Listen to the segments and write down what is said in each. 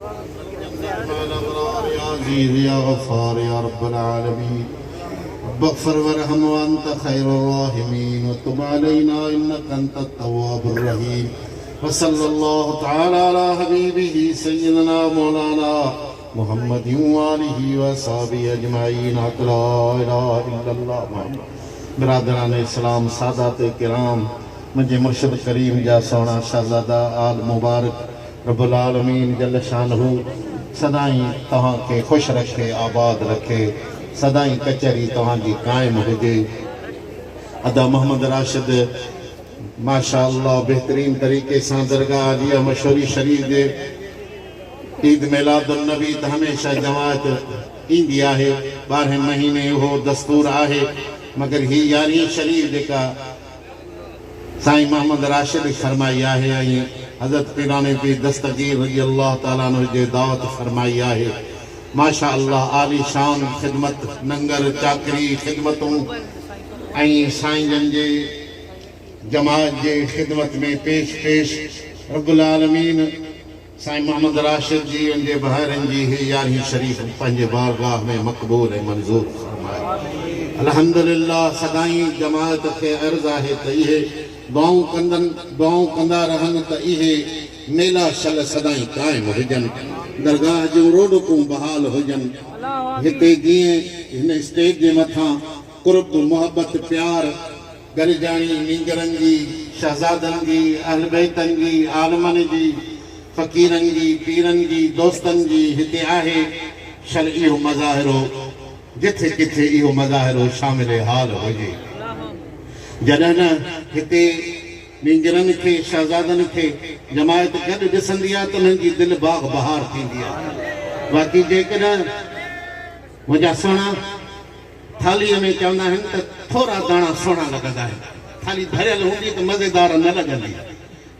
या अज़ीज़ या गफ़्फ़ार या रब्बल आलमीन बग़फ़िर वरहम व अंत खैरुर राहिमीन व तुब अलैना इन्नका अंतत तव्वाबुर रहीम व सल्लल्लाहु तआला अला हबीबिही सय्यिदना मौलाना मुहम्मदिन व आलिहि व अस्हाबिहि अजमाईन ला इलाहा इल्लल्लाह। बिरादरान इस्लाम, सादात किराम, मुझे मुर्शिद करीम जा सोना शहज़ादा आल मुबारक रब्बुल आलमीन जल शानहू सदाई तहां के खुश रखे, आबाद रखे, सदाई कचहरी तहां जी कायम हुजे। अदा मोहम्मद राशिद माशा अल्लाह बेहतरीन तरीके से दरगाह आलिया मशोरी शरीफ दे ईद मिलादुन नबी त हमेशा जमात इंदी आहे। 12 महीने हो दस्तूर आहे, मगर ही यारी शरीफ जेका साईं मोहम्मद राशिद फरमाई आहे, हज़रत पीराने पी दस्तगीर रज़ी अल्लाह ताला अन्हु जे दावत फरमाई आहे। माशा अल्लाह आली शान खिदमत, नंगर चाकरी खिदमतूं ऐं साईं जे जमात जे खिदमत में पेश रब्बुल आलमीन साईं मोहम्मद राशिद जी उनके बहरन जी ही यारी शरीफ पंहिंजे बारगाह में मक़बूल ऐं मंज़ूर फरमाए। अल्हम्दुलिल्लाह सदाई जमात के अर्ज़ आहे त इहे दुआऊं कंदा रहनि त इहे मेला शल सदाई कायम हुजनि, दरगाह जो रोडकूं बहाल हुजनि। हिते जीअं हिन स्टेज जे मथां कुर्ब मोहब्बत प्यार गरजाणी नींगरनि जी, शहज़ादनि जी, अहल बैतनि जी, आलमनि जी, फ़कीरनि जी, पीरनि जी, दोस्तनि जी हिते आहे शल इहो मज़ाहिरो, जिथे किथे इहो मज़ाहिरो शामिल हाल हुजे। जॾहिं न हिते नींगरनि खे, शहज़ादनि खे जमायत गॾु ॾिसंदी आहे त उन्हनि जी दिलि बाग़ बहार थींदी आहे। बाक़ी जेकॾहिं मुंहिंजा सुहिणा थालीअ में चवंदा आहिनि त थोरा दाणा सुहिणा लॻंदा आहिनि, थाली भरियल हूंदी त मज़ेदार न लॻंदी।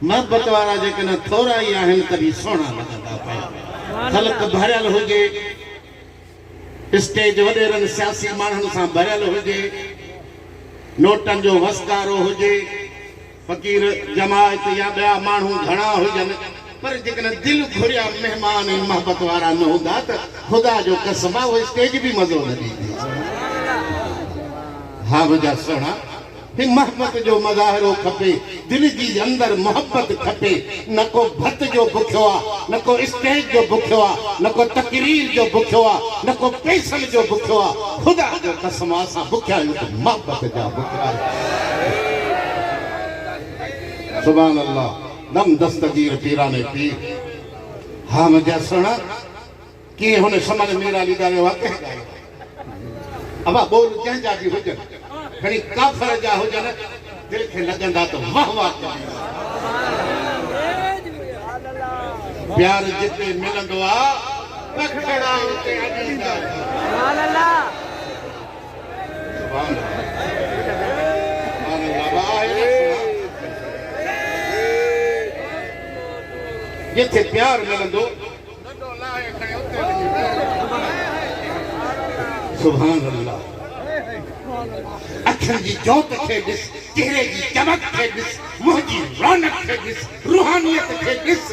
मोहबत वारा जेकॾहिं थोरा ई आहिनि तॾहिं सुहिणा लॻंदा पिया। ख़ल्क़ भरियल हुजे, स्टेज वॾेरनि सियासी माण्हुनि सां भरियल हुजे, नोटनि जो वसकारो हुजे, फ़कीर जमायत या ॿिया माण्हू घणा हुजनि, पर जेकॾहिं दिलि घुरिया महिमान ऐं मोहबत वारा न हूंदा त ख़ुदा जो कसम आहे उहो स्टेज बि मज़ो न ॾींदी। हा मुंहिंजा सुहिणा, ही मोहबत जो मज़ाहिरो खपे, दिलि जी अंदरि मोहबत खपे। न को भत जो बुखियो आहे, न को स्टेज जो बुखियो आहे, न को तकरीर जो बुखियो आहे, न को पैसनि जो बुखियो आहे। ख़ुदा जो कसम असां बुखिया आहियूं त मोहबत जा बुखिया आहियूं। सुभान अल्लाह, दम दस्तगीर पीराने पीर। हा मुंहिंजा सुहिणा, कीअं हुन शमल मेरा लीदा वाक़िअ अबा बोल कंहिंजा बि हुजनि, खणी काफ़र जा हुजनि, दिलि खे लॻंदा त वाह वाह। प्यार जिते मिलंदो आहे पखड़ा उते अॼंदा। जिथे प्यार मिलंदो सुभान अल्लाह। अखियुनि जी जोत खे ॾिस, चेहरे जी चमक खे ॾिस, मुंहं जी रौनक खे ॾिस, रूहानियत खे ॾिस,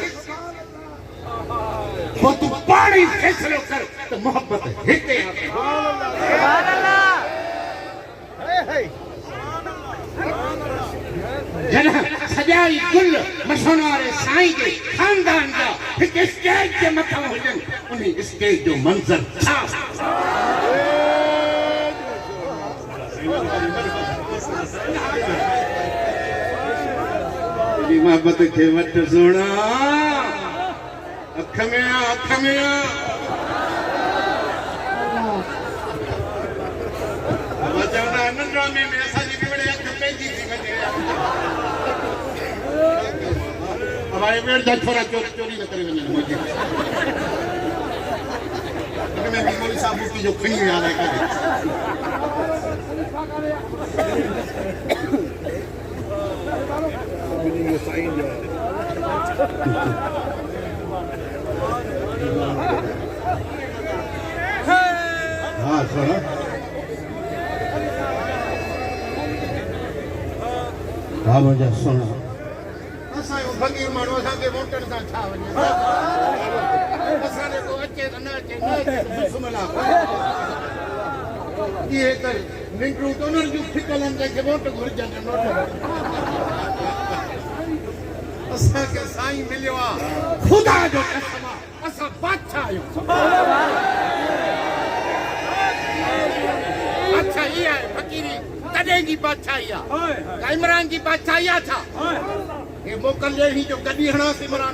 पोइ तूं पाण ई फ़ैसिलो कर त मोहबत हिते आहे। जॾहिं सॼाई गुल मशोण वारे साईं जे ख़ानदान जा हिकु स्टेज जे मथां हुजनि, उन स्टेज जो मंज़र छा? मोहब्बत खे वठ सोना, अख में आ, अख में आ। चवंदा आहिनि नंढड़ा में असांजी बि वॾे अख पंहिंजी थी वञे। हमारे पेड़ जा छोरा चोरी न करे वञनि मुंहिंजी। में भी मौलवी साहब की जो खणी आ रहा है। हाँ सर हाँ मुझे सुना असां फकीर माण्हू असांखे वोटनि सां छा वञे ये तो निकलू तो न जो फिकलन के वोट घुर जने नोट असा के साईं मिलियो आ खुदा जो कसम असा बादशाह आयो अच्छा ये है फकीरी कदे की बादशाही आ इमरान की बादशाही था ये मोकल ले ही जो कदी हणा इमरान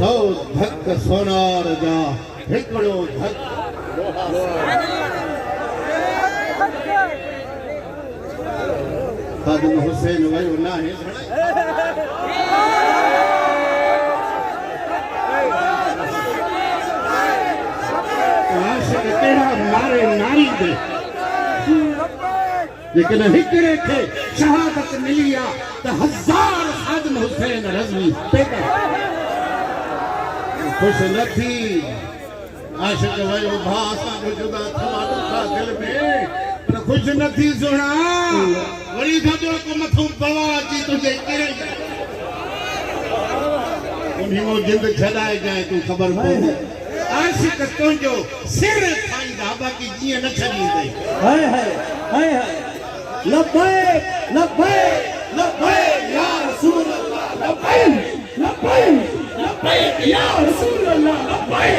सौ धक सोनार जा हिकड़ो धक खादिम हुसैन वयो ना है आशिक तेरा मारे नारी दे लेकिन हिकड़े खे शहादत मिली आ त हजार खादिम हुसैन रज़वी पैदा खुश न थी आशिक वयो भा असां जुदा थवा था दिल में पर खुश न थी सुना वरी थदो को मथो बवा जी तुझे करे उन्हीं मो जिंद छडाए जाए तू खबर पवे आशिक तुझो सिर खाईंदा बाकी जीअं न छॾींदे हाय हाय हाय हाय लबैक लबैक लबैक या रसूल अल्लाह लबैक लबैक लबैक या रसूल अल्लाह लबैक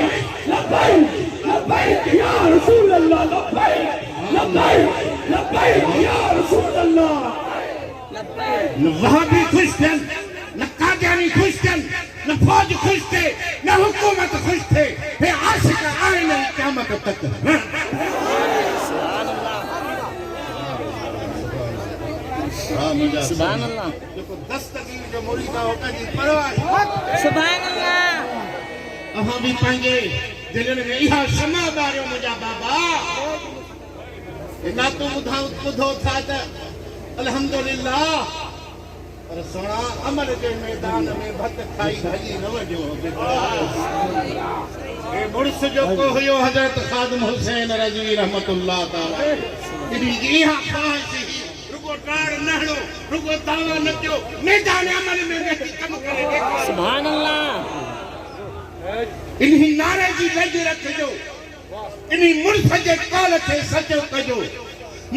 लबैक लबैक या रसूल अल्लाह लबैक लबैक लबैक या रसूल अल्लाह न वहाबी खुश थे न कादियानी खुश थे न फौज खुश थे न हुकूमत खुश थे हे आशिक आए न क़यामत तक सुभान अल्लाह जो दस्तगीर जो मुरीदा होता जी परवाह सुभान अल्लाह अहां भी पंहिंजे दिलनि में इहा शमा बारियो मुंहिंजा बाबा ना तू ॿुधो था त अल्हम्दुलिल्लाह पर सोना अमल जे मैदान में भत खाई भाॼी न वॼो हे मुड़िस जो को हुयो हज़रत खादिम हुसैन रज़वी रहमतुल्लाह ताला इनी इहा ख़्वाहिश रुगो टाड़ न हणो रुगो दावा न कयो मैदान अमल में वेठी कम करे सुभान अल्लाह इन्ही नारे जी लज रखजो इन्ही मुल्क जे कॉल खे सचो कजो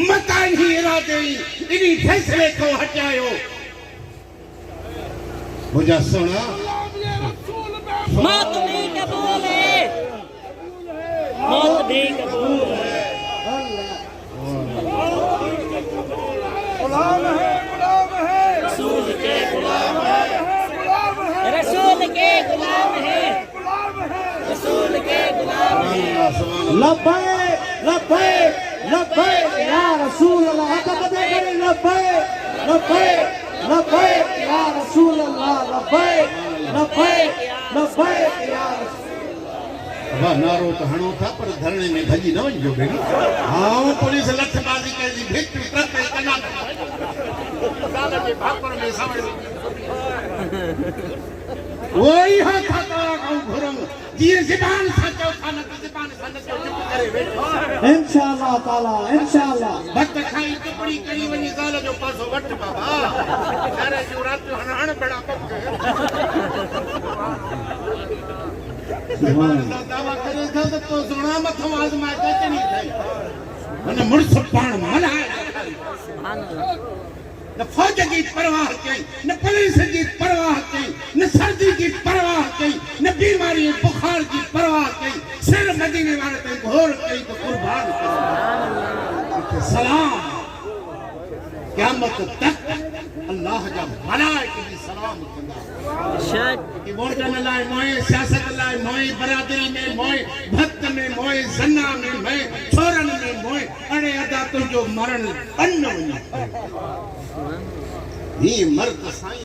मता इन्ही इरादे इन्ही फैसले को हटायो मुझा सोना मौत भी कबूल है मौत भी कबूल है गुलाम है रसूल के गुलाम है रसूल के गुलाम है रसूल के गुलाम है लबैक लबैक लबैक या रसूल अल्लाह तबदे करे लबैक लबैक लबैक या रसूल अल्लाह लबैक लबैक लबैक या वाह नारो तो हणो था पर धरने में भजी न वञो भेड़ी हां पुलिस लठबाजी कई भित ट्रक पे कना साला के भापर में सामने वही हाथ था घुरम जी ज़बान सचो था न ज़बान सन चुप करे बैठो इंशाअल्लाह ताला इंशाअल्लाह भत खाई टुकड़ी करी वनी ज़ाल जो पासो वट बाबा सारे जो रात हण बड़ा पक सुभान अल्लाह दावा करे था तो सुना मथो आजमा के नहीं थे मन मुर्स पाण मलाए सुभान अल्लाह न फौज की परवाह कई न पुलिस की परवाह कई न सर्दी की परवाह कई न बीमारी बुखार की परवाह कई सिर मदीने वाले पे घोर कई तो कुर्बान कर सलाम क़यामत तक अल्लाह जा मलाइका की सलाम कंदा शायद कि वोटन लाए मोए सियासत लाए मोए बरादरी में मोए भक्त में मोए जन्ना में मोए छोरन में मोए अड़े अदा तुझो मरण अन्न वञे ही मर्द साईं